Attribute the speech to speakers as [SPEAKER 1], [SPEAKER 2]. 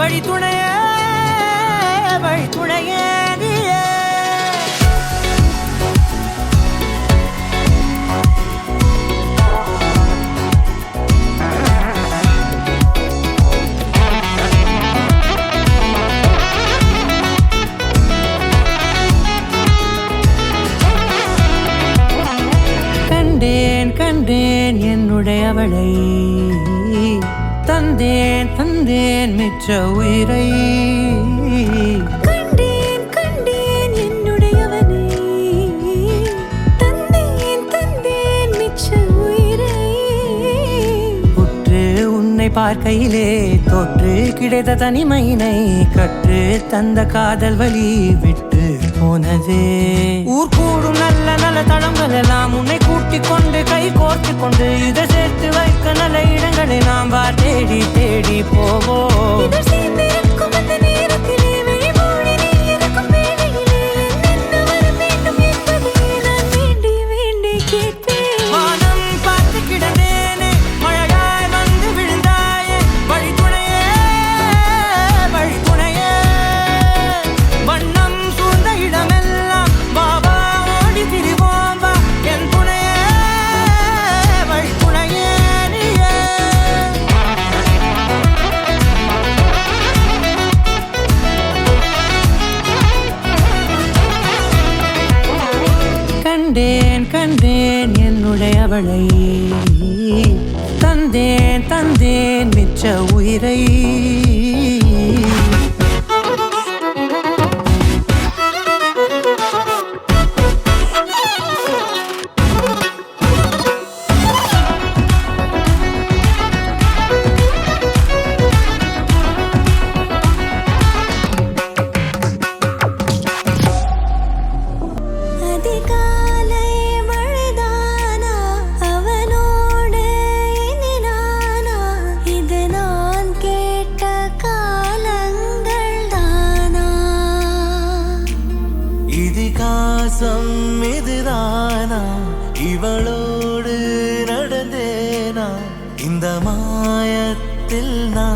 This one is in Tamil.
[SPEAKER 1] வழி துணையே வழி துணையே நீயே. கண்டேன் கண்டேன் என்னுடையவளை, தந்தேன் தந்தேன் மிச்ச உயிரை.
[SPEAKER 2] கண்டேன் கண்டேன் என்னுடையவனை, தந்தேன் தந்தேன் மிச்ச உயிரை.
[SPEAKER 1] உற்று உன்னை பார்க்கையிலே தோற்று கிடைத்த தனிமையினை கற்று தந்த காதல் வழி விட்டு போனதே. ஊர் கூடும் நல்ல நல்ல தளங்கள் எல்லாம் உன்னை கூட்டிக் கொண்டு கை கோர்த்து கொண்டு இதை சேர்த்து வைக்க நல்ல இடங்களை நாம் தேடி தேடி போவோம்.
[SPEAKER 2] இதழ் சேர்ந்திருக்கும் அந்த நேரத்திலே விழிமூடி நீ இருக்கும் வேளையிலே என்ன வர வேண்டும் என்பதை நான் வேண்டி வேண்டி கேட்பேன்.
[SPEAKER 1] வானம் பார்த்து கிடந்தேனே, மழையாய் வந்து விழுந்தாயே, வழி துணையே வழி துணையே. வண்ணம் சூழ்ந்த இடமெல்லாம் வா வா ஓடி திரிவோம் வா, என் துணையே வழி துணையே நீயே. கண்டேன் கண்டேன் என்னுடையவளை, தந்தேன் தந்தேன் மிச்ச உயிரை.
[SPEAKER 2] அதிகாலை மழைதானா, அவனோடு இனி நானா, இது நான் கேட்ட காலங்கள் தானா.
[SPEAKER 3] இதிகாசம் இதுதானா, இவளோடு நடந்தேனா, இந்த மாயத்தில் நான்